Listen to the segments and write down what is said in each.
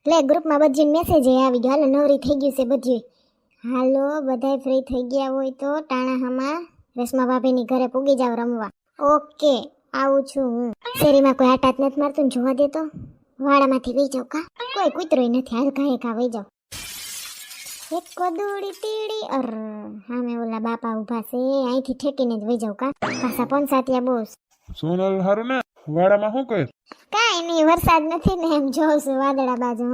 લે ગ્રુપમાં બધી મેસેજ આવી ગયો. હાલો નવરી થઈ ગયું છે બધી. હાલો બધાય ફ્રી થઈ ગયા હોય તો ટાણાહામાં રેશમા ભાભીની ઘરે પૂગી જાવ રમવા. ઓકે આવું છું હું. શેરીમાં કોઈ આટાત નથી મારતું ને જોવા દેતો. વાડામાંથી વહી જાવ કા. કોઈ કૂતરોય નથી. હાલ ઘાએ ઘા વહી જાવ. એક કદુડી તીડી અર હામે ઓલા બાપા ઊભા છે. અહીંથી ઠેકીને જ વહી જાવ કા. પાછા પંચાતિયા બોસ. સોનલ હારું ને વાડામાં શું કહે? કાંઈ નહીં, વરસાદ નથી ને એમ જોઉં છું વાદળા બાજુ.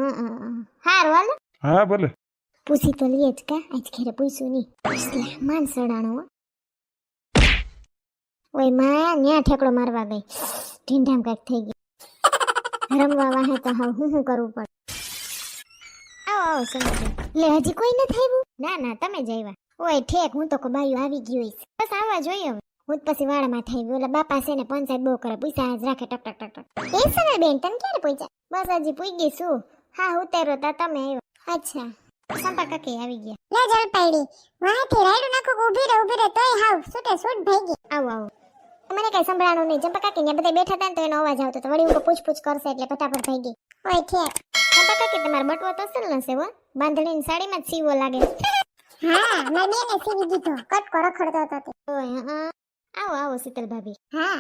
હારું હાલો. હા ભલે. પૂછી તો લઈએ જ કા. આજ ઘરે પૂછ્યું નહીં. માન સડાણો. ઓય માં ન્યા ઠેકડો મારવા ગઈ. ઢીંઢામ કાંઈક થઈ ગઈ. રમવા વાહે તો હા હું કરવું પડે. આવો આવો સમજો. લે હજી કોઈ નથી આવ્યું? ના ના તમે જ આવ્યા. ઓય ઠેક હું તો બાયું આવી ગયું હશે. બસ આવવા જોઈએ હવે. હું જ પછી વાડામાં થઈ ગયું. ઓલા બાપા છે ને પંચાયત બહુ કરે. પૈસા જ રાખે ટક ટક ટક ટક. એ સને બેન તમે ક્યારે પહોંચ્યા? બસ હજી પૂગી છું. હા ઉતારો તા તમે આવ્યા. અચ્છા સંપા કાકી આવી ગયા. લે જલ પાડી વાહથી રાયડું નાખો ઊભી રહે તોય હાવ છૂટે છૂટ ભાગી. આવો આવો. મને કઈ સંભળાણું નહીં. ચંપા કાકી ને બધા બેઠા હતા ને તો એનો અવાજ આવતો તો વળી હું પૂછ કરશે એટલે ફટાફટ થઈ ગઈ. ઓય ઠેક. ચંપા કાકી તમારો બટવો તો અસલ નસે હો. બાંધણીની સાડીમાં જ સીવો લાગે. હા મારી બેને સીવી દીધો. કટકો રખડતો હતો તે. ઓય હા આવો આવો શીતલ ભાભી. હા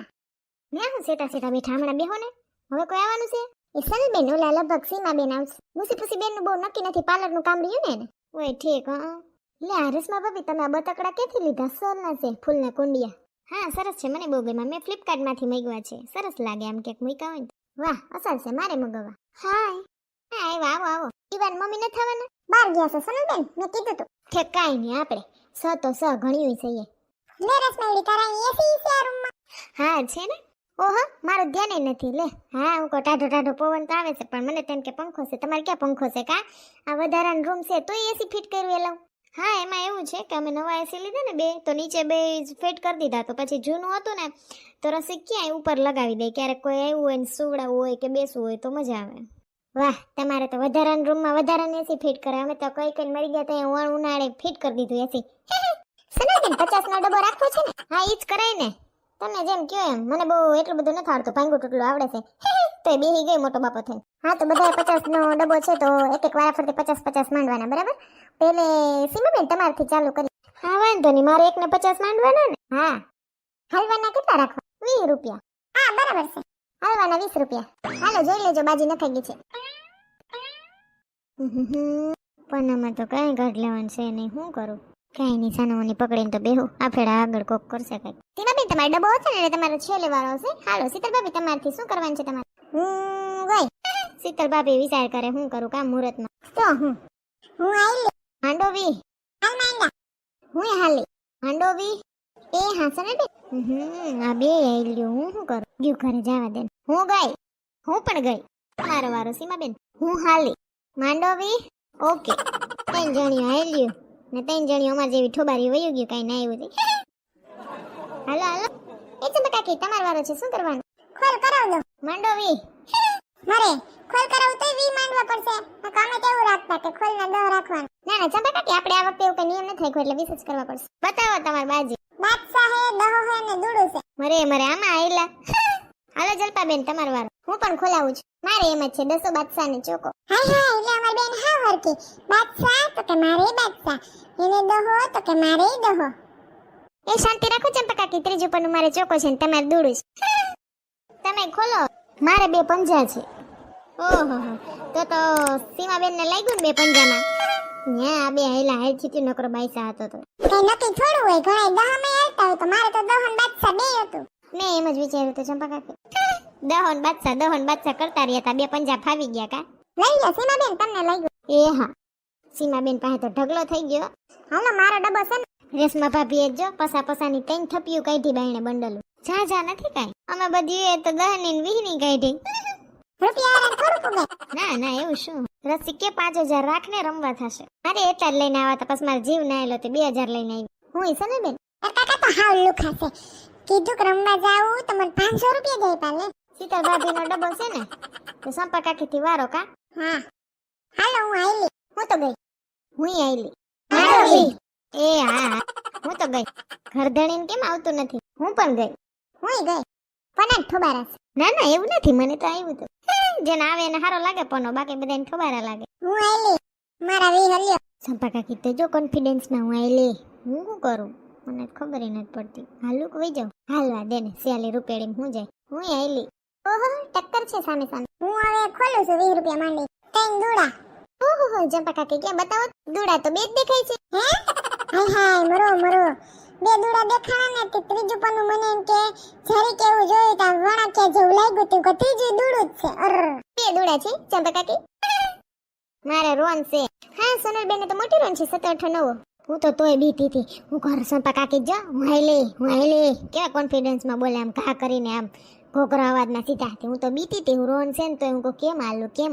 ને હું સેટા બેઠા હમણાં બેહો ને. હવે કોઈ આવવાનું છે? એ સનલ બેન ઓલા લગભગ સીમા બેન આવશે. મુસી બેન નું બહુ નક્કી નથી. પાર્લર નું કામ રહ્યું ને. ઓય ઠીક. હા લે આ રેશમા ભાભી તમે આ બતકડા ક્યાંથી લીધા? સરના છે ફૂલના કુંડિયા. હા સરસ છે. મને બહુ ગમ્યા. મેં ફ્લિપકાર્ટ માંથી મંગાવ્યા છે. સરસ લાગે આમ કેક મૂક્યા હોય ને. વાહ અસલ છે. મારે મંગાવવા. હાય હા આવ્યા આવો આવો. ઈવાન મમ્મી ન થવાના? બહાર ગયા છે સનલ બેન. મેં કીધું તું. ઠેક કાઈ નહીં આપણે સ તો સ ઘણ્યું છે. લે રસમાળી તારા એસી છે આ રૂમમાં? હા છે ને. ઓહો મારું ધ્યાન નથી. લે હા હું કો ટાઢો પવન તો આવે છે પણ મને તેમ કે પંખો છે. તમારે ક્યાં પંખો છે કા? આ વધારાનો રૂમ છે તોય એસી ફિટ કર્યું એ લઉં. હા એમાં એવું છે કે અમે નવા એસી લીધા ને બે તો નીચે બે ફિટ કરી દીધા. તો પછી જૂનું હતું ને તો રસી ક્યાંય ઉપર લગાવી દે. ક્યારેક કોઈ આવ્યું હોય ને સુવડાવવું હોય કે બેસવું હોય તો મજા આવે. વાહ તમારે તો વધારાના રૂમમાં વધારાની એસી ફિટ કરે. અમે તો કઈ મરી ગયા તો ઉનાળે ફિટ કરી દીધું એસી. સનાતન 50 નો ડબ્બો રાખવો છે ને? હા ઈ જ કરાય ને. તમે જેમ કયો એમ. મને બહુ એટલું બધું નથી આવડતું. ભાંગું ટૂટલું આવડે છે. તો એ બેહી ગઈ મોટો બાપો થઈને. હા તો બધા 50 નો ડબ્બો છે તો એક વાર ફરતે 50 માંડવાના બરાબર. પેલે સીમાબેન તમારથી ચાલુ કરી. હા વાંધો નહીં. મારે એકને 50 માંડવાના ને. હા હલવાના કેટલા રાખવા? 20 રૂપિયા. હા બરાબર છે. હલવાના 20 રૂપિયા. હાલો જોઈ લેજો બાજી નખાઈ ગઈ છે. પણ આમાં તો કઈ ઘટ લેવાનું છે નહીં. શું કરું? કઈ નહીં સાનાઓની પકડીને તો બેહું. આ ફેરા આગળ કોક કરશે કઈ. સીમાબેન તમારો ડબ્બો હશે ને એટલે તમારો છેલ્લે વાળો હશે. હાલો શીતલ ભાભી તમારથી શું કરવાનું છે તમારે? ગઈ શીતલ ભાભી વિચાર કરે શું કરું કામ મુહૂર્તમાં. તો હું આઈ હાંડોવી હાલ માંડા હું હાલી હાંડોવી એ હાસને બે આ બે આઈ લ્યો. હું શું કરું? ગયું ઘરે જવા દે. હું ગઈ. હું પણ ગઈ. મારો વારો સીમાબેન. હું હાલી માંડોવી. ઓકે 3 જણીઓ આઈ લ્યો ને 3 જણીઓ અમાર જેવી ઠોબારી વયું ગયું કઈ ના આવ્યું. હાલો હાલો એ ચંપા કાકી તમારો વારો છે. શું કરવાનું? ખોલ કરાવ દો માંડોવી. મારે ખોલ કરાવ તો 20 માંડવા પડશે. આ કામે કેવું રાખતા કે ખોલ ના 10 રાખવાનું. ના ના ચંપા કાકી આપણે આ વખતે એવું કઈ નિયમ નથી રાખ્યો એટલે 20 જ કરવા પડશે. બતાવો તમાર બાજી. બાદશાહ હે દહો હે ને દુડુ છે. મરે આમાં આઈલા. હાલો જલપાબેન તમારો વારો. હું પણ ખોલાવું છું. મારે એમ જ છે 10 બાદશાહ ને ચોકો. હા એટલે અમાર બેન હા હરકી. બાદશાહ તો કે મારે બાદશાહ એને દહો તો કે મારે દહો. એ શાંતિ રાખો ચંપા કાકી. ત્રીજું પણ મારે ચોકો છે ને તમારે દુડુ છે. તમે ખોલો. મારે 2 પંજા છે. ઓહો તો સીમાબેન ને લાગ્યું ને 2 પંજામાં. ન્યા આ બે હેલા હેલ છીટી નકરો બાઈસા હતો તો કઈ નક્કી થોડું હોય. ઘણા 10 માં આવતા હોય તો મારે તો દહન બાદશાહ બે હતું. મેં એમ જ વિચાર્યું તો ચંપા કાકી. દહન બાદશાહ કરતા રહ્યા તા. 2 પંજા ફાવી ગયા કા. લઈ ગયો સીમાબેન તમને લઈ ગયો. એ હા સીમાબેન પાસે તો ઢગલો થઈ ગયો. હાલો મારો ડબ્બો છે ને. રેશમા ભાભી જો પસાની કઈ થપ્યું કાઢી બાયણે બંડલું. જા નથી કાઈ. અમે બધી એ તો 10 ની 20 ની કાઢી. રૂપિયા થોડું પુગે. ના એવું શું? રસી કે 5000 રાખને રમવા થશે. અરે એટલા જ લઈને આવા તો પછી મારો જીવ ના આવેલો તે 2000 લઈને આવી. હું છે ને બેન. કાકા તો હાવ લુખા છે. કીધું કે રમવા જાવું તો મને 500 રૂપિયા દે પાલે. શીતલ ભાભી નો ડબ્બો છે ને તો સંપા કાકી થી વારો કા. હા હાલો હું આઈલી. હું તો ગઈ. હું આઈલી. એ હા હું તો ગઈ. ઘરધણીને કેમ આવતું નથી? હું પણ ગઈ. હું ગઈ. પણ ઠોબારા. ના એવું નથી. મને તો આવ્યું તો જેને આવે એને સારો લાગે પનો, બાકી બધાને ઠોબારા લાગે. હું આયલી મારા વી હલ્યો. સંપા કાકી તો જો કોન્ફિડન્સમાં હું આયલી. હું શું કરું મને ખબર નથી પડતી. હાલું કે વઈ જાઉં? હાલવા દે ને, 40 રૂપિયા હું જાય. હું આયલી. ઓહો ટક્કર છે સામે સામે. હું હવે ખોલું છું 20 રૂપિયા માંડી. તૈન દૂડા. ઓહો ચંપા કાકી ક્યાં બતાવો? દૂડા તો બે જ દેખાય છે. હે હાય હાય મરો મરો. બે દૂડા દેખાણા ને તે ત્રીજું પન્નું મને એમ કે જરી કેવું જોયું તા વણાક્યા જેવું લાગ્યું તું કે ત્રીજું દૂડું જ છે. બે દૂડા છે ચંપા કાકી. મારે રોન છે. હા સોનલ બેન તો મોટી રોન છે 7, 8, 9. હું તો તોય બીતી હતી. હું કર સંપા કાકી જો હું આયલી કેવા કોન્ફિડન્સમાં બોલે આમ ઘા કરીને આમ ઘોઘરો અવાજમાં સીધા હતી. હું તો બીતી હતી. હું રોન છે ને તો હું કહું કેમ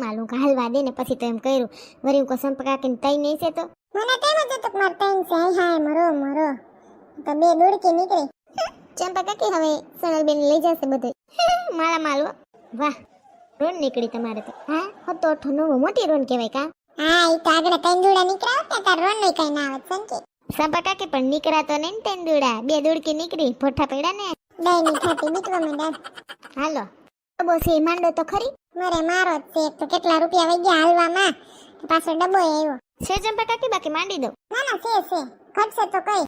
હાલું હાલવા દે ને પછી તો એમ કર્યું. વળી હું કહું સંપા કાકીને તઈ નહીં છે તો મને તેમ જ હતું કે માર તૈન છે. હાય હાય મરો મરો. તો બે દૂડકી નીકળી. ચંપા કાકી હવે સોનલ બેન લઈ જશે બધું. મારા માલવો વાહ રોન નીકળી તમારે તો. હા 7, 8, 9 મોટી રોન કહેવાય કા. હા ઈ તો આગળ તૈન દૂડા નીકળ્યા હોત ને તાર રોન નહીં કઈ ના આવત સંકેત. સંપા કાકી પણ નીકળાતો નહીં ને તેન દૂડા. બે દૂડકી નીકળી ફોઠા પડ્યા ને. દઈ ની થાતી બીટવા માંડ્યા. હાલો ડબ્બો છે માંડો તો ખરી. મરે મારો જ છે. એક તો કેટલા રૂપિયા વઈ ગયા હાલવામાં. પાછો ડબ્બો આવ્યો. છે ચંપા કાકી બાકી માંડી દો. ના ના છે ઘટશે તો કઈ.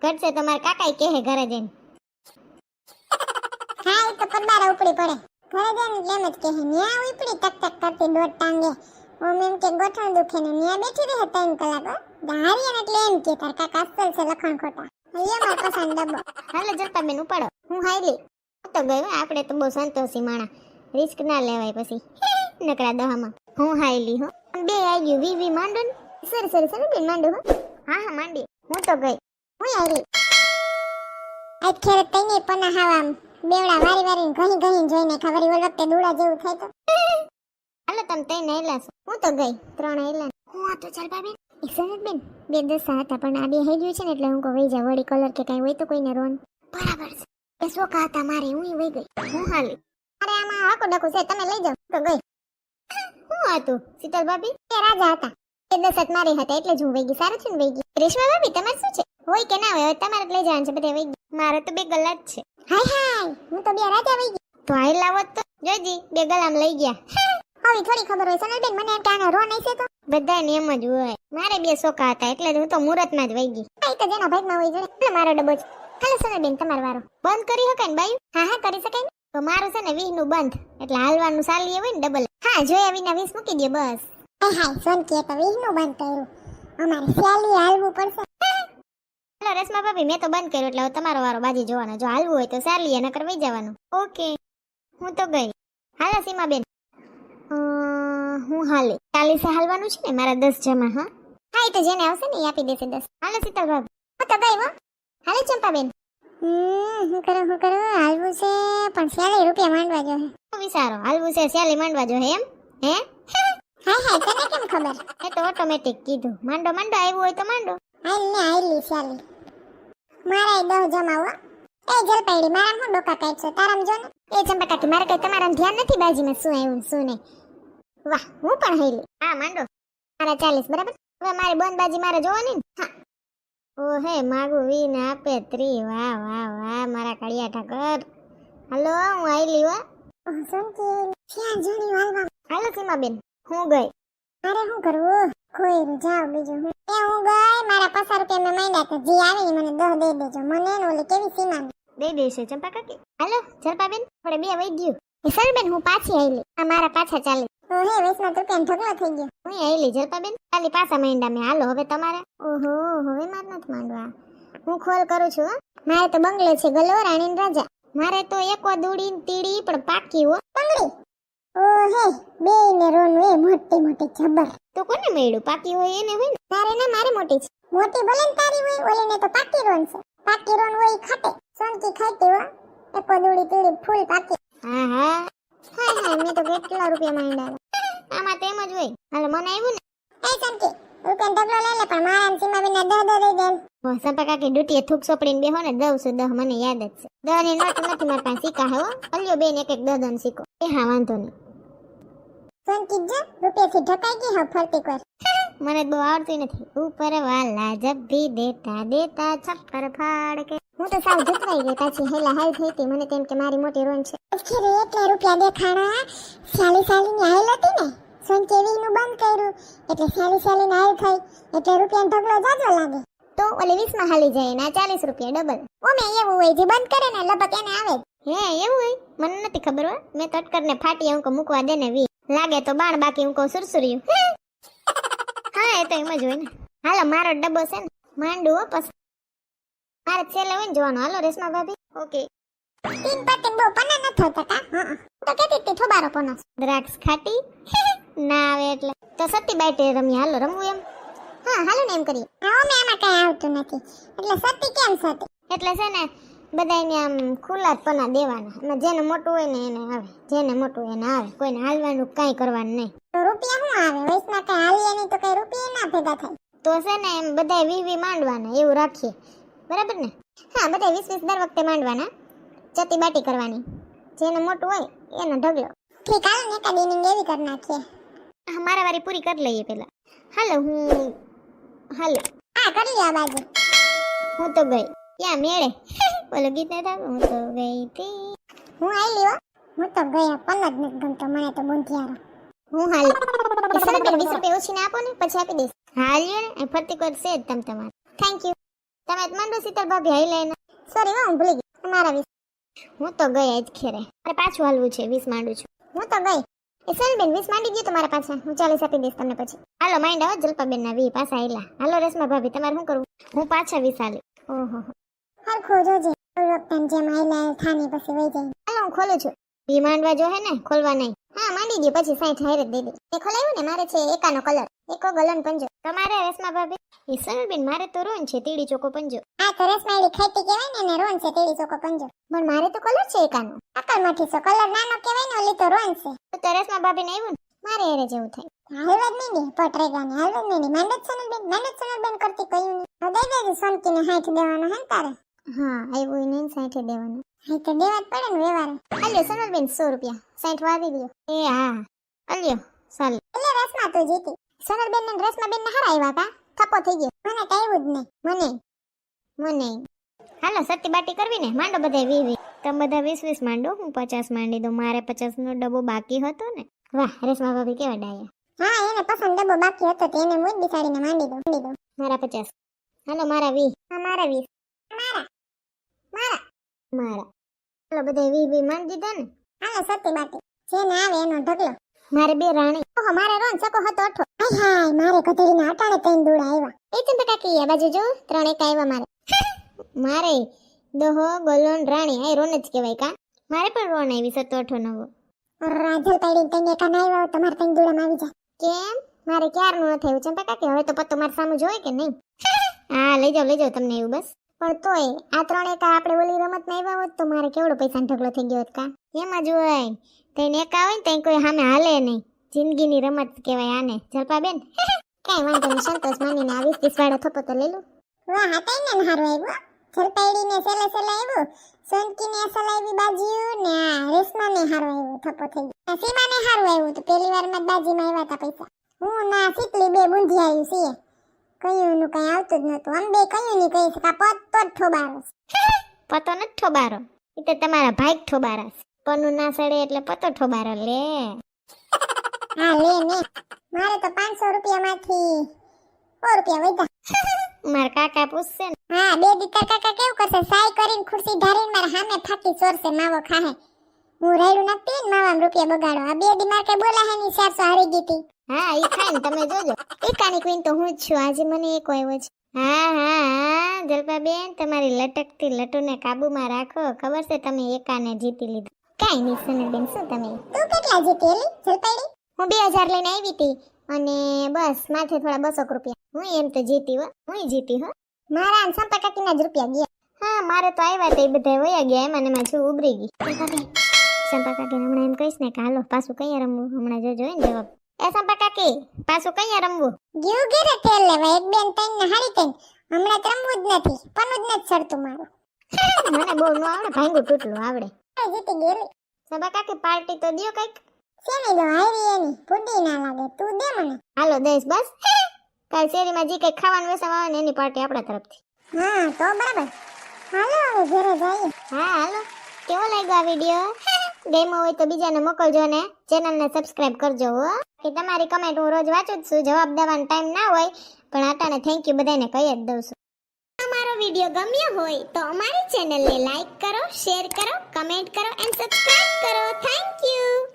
ઘટશે તો મારા કાકા કહે ઘરે જઈને. હા ઈ તો પરબારા ઉપડી પડે. ઘરે જઈને એટલે એમ જ કહે ન્યા ઉપડી ટક ટક કરતી દોઢ ટાંગે. ઓમ એમ કે ગોઠણ દુખે ને ન્યા બેઠી રહે 3 કલાક. ધારીએ એટલે એમ કે તાર કાકા અસલ છે લખણ ખોટા. લ્યો માર પસંદ ડબ્બો. હાલો જલપા બેન ઉપાડો. હું હાઈલી તો ગયો. આપણે તો બહુ સંતોષી માણા. રિસ્ક ના લેવાય પછી નકરા દહામાં. હું હાઈલી હો. બે આવી ગયું વી માંડો ને. સર બેન માંડો હો. હા માંડી. હું તો ગઈ. હું આયરી. આજ ખેર તઈને પના હાવા બેવડા વારી વારીને ઘણી જોઈને ખબરી ઓલ વખતે દૂડા જેવું થાય તો. હાલો તમે તઈને આયલા છો. હું તો ગઈ 3 આયલા. હું આ તો જલપા બેન સનત બેન 2 10 હતા પણ આ બે હઈ ગયું છે ને એટલે હું કહું વઈ જા. વળી કલર કે કઈ હોય તો કોઈને રોન. બરાબર છે. એ શોકા હતા મારે. હું વઈ ગઈ. હું હાલી. અરે આમાં હાકો ડકો છે તમે લઈ જાઓ. તો ગઈ. હું હતું શીતલ ભાભી એ રાજા હતા. એ 10 મારે હતા એટલે જ હું વઈ ગઈ. સારું છે ને વઈ ગઈ. રેશમા ભાભી તમારે શું છે? હોય કે ના હોય તમારે જ લઈ જવાનું છે. બધે વઈ ગઈ. મારે તો 2 ગલા જ છે. હાય હાય હું તો બે રાજા વઈ ગઈ. તો આઈ લાવો તો જોજી 2 ગલામ લઈ ગયા. હવે થોડી ખબર હોય સોનલબેન મને એમ કે આને રોન હશે તો. બધાને એમ જ હોય. મારે 2 શોકા હતા એટલે હું તો મુહૂર્તમાં જ વઈ ગઈ. આ તો જેના ભાગમાં હોય જોડે મારો ડબ્બો છે. હાલો સોનલબેન તમારો વારો. બંધ કરી શકાય ને બાયું? હા કરી શકાય ને. તો મારું છે ને 20 નું બંધ એટલે હાલવાનું સાલી હોય ને ડબલ. હા જોયા વિના 20 મૂકી દે બસ. હાય હાય સોન કે તો 20 નું બંધ કર્યું. અમારે સ્યાલી હાલવું પડશે. હાલો રેશમા ભાભી મેં તો બંધ કર્યું એટલે હવે તમારો વારો બાજી જોવાનો. જો હાલવું હોય તો સાલી નકર વઈ જવાનું. ઓકે હું તો ગઈ. હાલો સીમાબેન હું હાલી 40 હાલવાનું છે ને મારા 10 જમા. હા એ તો જેને આવશે ને એ આપી દેશે 10. હાલો શીતલ ભાભી હું તો ગઈ હો. હાલો ચંપાબેન હું કરું હાલવું છે પણ 40 રૂપિયા માંડવા જો હે. વિચારો હાલવું છે 40 માંડવા જો હે એમ હે. હાય હાય તને કેમ ખબર? એ તો ઓટોમેટિક કીધું. માંડો આવ્યું હોય તો માંડો. હાલ ને હાલી 40 મારા 10 જમાવો. એ જલપાઈડી મારા હું ડોકા કાઢશો તારામ જો ને. એ ચંપા કાકી મારે કઈ તમારા ધ્યાન નથી બાજીમાં શું આવ્યું શું નહીં. વાહ હું પણ હેલી. હા માંડો મારા 40 બરાબર. હવે મારી બંધ બાજી મારે જોવાની ને. હા ઓહે માગું વીને આપે 3. વાહ વાહ વાહ મારા કડિયા ઠાકર. હાલો હું આઈલી હો. સંકી ક્યાં જણી વાલવા. હાલો સીમાબેન હું ગઈ. મારે શું કરવું? કોઈ જાવ બીજું હું. હું ગઈ મારા 50 રૂપિયા મેં માંડ્યા તો જે આવી મને 10 દઈ દેજો. મને ને ઓલી કેવી સીમા દઈ દેશે ચંપા કાકી. હાલો જલપાબેન થોડે 2 વઈ ગયું. એ સરબેન હું પાછી આઈલી. આ મારા પાછા 40. હે 20 રૂપિયા ઢગલો થઈ ગયો. હું આઈલી જલપાબેન ખાલી પાછા માંડ્યા મેં. હાલો હવે તમારે. ઓહો હવે મારે નથી માંડવા. હું ખોલ કરું છું. મારે તો બંગલે છે ગલો રાણી રાજા. મારે તો એકવા દૂડી તીડી પણ પાકી હો. બંગડી ઓહે બે ને રોન વે મોટી મોટી જબર. તો કોને મળ્યું? પાકી હોય એને હોય ને. તારે ના મારે મોટી છે. મોટી ભલે ને તારી હોય ઓલીને તો પાકી રોન છે. પાકી રોન હોય ઈ ખાટે. સોનકી ખાટી હો. એકવા દૂડી તીડી ફૂલ પાકી. હા હા હા મેં તો કેટલા રૂપિયા માંડ્યા. આમાં તેમ જ હોય. હાલો મને આવ્યું ને. એ સોનકી રૂપિયા ઢગલો લઈ લે પણ મારા સીમાબેનને 10 દઈ દે. હો સંપા કાકી ડૂટીએ થૂક સોપડીને બેહો ને 10 મને યાદ જ છે. 10 ની નોટ નથી મારી પાસે સિક્કા હે હો. અલ્યો બેન એક 10 નો સિક્કો. એ હા વાંધો નહીં. સોનકી જ રૂપિયાથી ઢકાઈ ગઈ હા ફરતી કર. મને બહુ આવડતી નથી. ઉપર વાલા જબ ભી દેતા દેતા છપ્પર ફાડ કે. હું તો સાવ જતવાઈ ગઈ પાછી હેલા હાલ થઈ હતી મને તેમ કે મારી મોટી રોન છે ખેરે એટલા રૂપિયા દેખાણા સાલી હાલ હતી ને સોન કેવી નું બંધ કર્યું એટલે સાલી હાલ થઈ એટલે રૂપિયા ઢગલો જાજો લાગે તો ઓલે 20 માં હાલી જાય ના 40 રૂપિયા ડબલ ઓમે એવું હોય જે બંધ કરે ને લબક એને આવે હે એવું હોય મને નથી ખબર હો મેં તો અટકરને ફાટી અંકો મૂકવા દે ને 20 લાગે તો બાણ બાકી અંકો સુરસુર્યું હા એ તો એમ જ હોય ને હાલો મારો ડબ્બો છે ને માંડું હો પછી મારે છેલ્લે હોય ને જોવાનું હાલો રેશમા ભાભી ઓકે તીન પતે બહુ પના ન થતા કા તો કેતી તી થોબારો પનો દ્રાક્ષ ખાટી ના આવે એટલે તો સતી બાઈટે રમી હાલો રમવું એમ હા હાલો ને એમ કરીએ હા મે આમાં કઈ આવતું નથી એટલે સતી કેમ સતી એટલે છે ને બધાને આમ ખુલ્લા જ પના દેવાના એમાં જેને મોટું હોય ને એને આવે જેને મોટું હોય એને આવે કોઈને હાલવાનું કાંઈ કરવાનું નહીં તો રૂપિયા શું આવે વૈષ્ણવ કઈ હાલીએ નહીં તો કઈ રૂપિયા ના ભેગા થાય તો છે ને એમ બધા 20 માંડવાના એવું રાખીએ બરાબર ને હા બધા 20 દર વખતે માંડવાના ચતી બાટી કરવાની જેને મોટું હોય એનો ઢગલો ઠીક હાલ ને એકાદ ઇનિંગ એવી કરી નાખીએ હા મારા વારી પૂરી કરી લઈએ પેલા હાલો હાલો હા કરી લ્યો આ બાજુ હું તો ગઈ ક્યાં મેળે બોલો ગીત નહીં થાક હું તો ગઈ હતી હું આઈ લ્યો હું તો ગયા પલ જ નથી ગમતો મને તો બુંધિયારો હું હાલ 20 રૂપિયા ઓછી ને આપો ને પછી આપી દઈશ હાલ્યો ને અહીં ફરતી કર છે જ તમારે થેન્ક યુ તમે માંડો શીતળ ભાભી હાઈ લઈને સોરી હું ભૂલી ગઈ મારા 20 હું તો ગઈ આજ ખેરે મારે પાછું હાલવું છે 20 માંડું છું હું તો ગઈ એ સલબેન 20 માંડી ગયું તમારા પાછા હું 40 આપી દઈશ તમને પછી હાલો માઇન્ડ આવો જલપાબેન ના 20 પાછા આયલા હાલો રેશમા ભાભી તમારે શું કરવું હું પાછા 20 હાલી ઓહો હરખો જોજે વખતે જેમ આઈલા થાની પછી વઈ જાય હાલો હું ખોલું છું ઈ માંડવા જો હે ને ખોલવા નહીં હા માંડી ગયું પછી 60 હારે દે દે એ ખોલાયું ને મારે છે એકાનો કલર એકો ગલન પંજો તમારે રેશમા ભાભી એ સલબેન મારે તો રોન છે તીડી ચોકો પંજો આ તો રસમાળી ખાટી કહેવાય ને એને રોન છે તેડી ચોકો પંજો પણ મારે તો કલર છે એકાનો અકલ માંથી સો કલર નાનો કહેવાય ને ઓલી તો રોન છે તો રેશમા ભાભી ને આવ્યું ને મારે હેરે જેવું થાય હાલવા જ નહીં પટરેગાને હાલવા જ નહીં માંડત સોનલબેન કરતી કયું નહીં દઈ દેજે સોનકીને 60 દેવાનો હે તારે હા આવ્યું નહીં 60 દેવાનું હા તો દેવા જ પડે ને વ્યવહારે અલ્યો સનલબેન 100 રૂપિયા 60 વાવી લ્યો એ હા અલ્યો ચાલ એટલે રસમાં તો જીતી સનલબેન ને રેશમાબેન ને હારા આવ્યા કા થપ્પો થઈ ગયો મને તો આવ્યું જ નહીં મને હાલો સત્તી બાટી કરવી ને માંડો બધા 20 તમે બધા 20 માંડો હું 50 માંડી દઉં મારે 50 નો ડબ્બો બાકી હતો ને વાહ રેશમા ભાભી કેવા ડાયા હા એને પસંદ ડબ્બો બાકી હતો તો એને મુજ બિસાડીને માંડી દઉં મારા 50 હાલો મારા 20 હા મારા 20 મારા હાલો બધા 20 માંડી દીધા ને હાલો સત્તી બાટી જેને આવે એનો ઢગલો મારે 2 રાણી ઓહો મારે રોન સકો હતો 8 હાય મારે ગધેડીના અટાણે ત્રણ દોડા આવ્યા એ ચંપા કાકી આ બાજુ જો 3 એક આવ્યા મારે દોહો ગોલોન રાણી આ રોન જ કહેવાય કા મારે પણ રોન આવી 7 8 9 રાજલ પાડીને તને એકા ના આવ્યા તમારે ત્રણ દોડામાં આવી જાય કેમ મારે ક્યારનું ન થયું ચંપા કાકી હવે તો પત્તો માર સામે જોય કે નહીં હા લઈ જાઓ તમને એવું બસ પણ તોય આ 3 એકા આપણે ઓલી રમતમાં આવ્યા હોત તો મારે કેવડો પૈસાનો ઢગલો થઈ ગયો હોત કા એમાં જ હોય તઈને એકા આવે ને તઈ કોઈ સામે હાલે નહીં જિંદગીની રમત કહેવાય આને જલપાબેન કઈ વાંધો નહીં સંતોષ માનીને આ 20 વાળો થપ્પો તો લઈ લો વાહ આ તઈને હારું આવ્યું જલપાડીને સેલે આવ્યું સોનકીને સલાવી બાજીયું ને આ રેશમાને હારું આવ્યું થપ્પો થઈ ગયો સીમાને હારું આવ્યું તો પહેલી વારમાં જ બાજીમાં આવ્યા તા પૈસા હું ના સીતલી બે બુંધી આવ્યું છે કયું નું કઈ આવતું જ નતું અંબે કયું ની કહી શકા પત્તો જ ઠોબારો પતો ન ઠોબારો એ તો તમારા ભાઈ ઠોબારા પનું ના સડે એટલે પતો ઠોબારો લે હા લે ને મારે તો 500 રૂપિયામાંથી 100 રૂપિયા વધ્યા મારા કાકા પૂછશે ને હા બે દીકરા કાકા કેવું કરશે સાઈ કરીને ખુરશી ધારીને મારા સામે ફાટી ચોરશે માવો ખાહે હું રાયડું નાખતી ને માવામાં રૂપિયા બગાડો આ બે દી માર કે બોલા હે ની 400 હારી ગીતી હા ઈ ખાય ને તમે જોજો એકાની ક્વીન તો હું જ છું આજે મને એક આવ્યો છે હા જલપાબેન તમારી લટકતી લટુને કાબુમાં રાખો ખબર છે તમે એકાને જીતી લીધું કાઈ નહીં સનલબેન શું તમે તું કેટલા જીતી એલી જલપાડી હું 2000 લઈને આવી હતી અને બસ માથે થોડા 200 રૂપિયા હું એમ તો જીતી હું જીતી હો મારા સંપા કાકીના જ રૂપિયા ગયા હા મારે તો આવ્યા તે બધા વયા ગયા એમાં ને એમાં છું ઉભરી ગઈ સંપા કાકીને હમણાં એમ કહીશ ને કે હાલો પાછું કઈ રમવું હમણાં જોજો ને જવાબ એ સંપા કાકી પાછું કઈ રમવું ગયું ઘેરે તેલ લેવા એક બેન તૈન ને હાડી તૈન હમણાં તો રમવું જ નથી પનું જ નથી સરતું મારું મને બહુ ન આવડે ભાંગું તૂટલું આવડે જીતી ગયેલી સંપા કાકી પાર્ટી તો દ્યો કઈક શેની દો હારી એની પૂડી ના લાગે તું દે મને હાલો દઈશ બસ કાલ શેરીમાં જે કઈ ખાવાનું વેસવા આવે ને એની પાર્ટી આપણા તરફથી હા તો બરાબર હાલો હવે ઘરે જઈએ. હા હાલો, કેવો લાગ્યો આ વિડીયો? ગમ્યો હોય તો બીજાને મોકલજો ને ચેનલને સબસ્ક્રાઇબ કરજો હો. કે તમારી કમેન્ટ હું રોજ વાંચું જ છું, જવાબ દેવાનો ટાઈમ ના હોય પણ આટાને થેન્ક યુ બધાને કહી જ દઉં છું. અમારો વિડીયો ગમ્યો હોય તો અમારી ચેનલને લાઈક કરો, શેર કરો, કમેન્ટ કરો એન્ડ સબસ્ક્રાઇબ કરો. Thank you.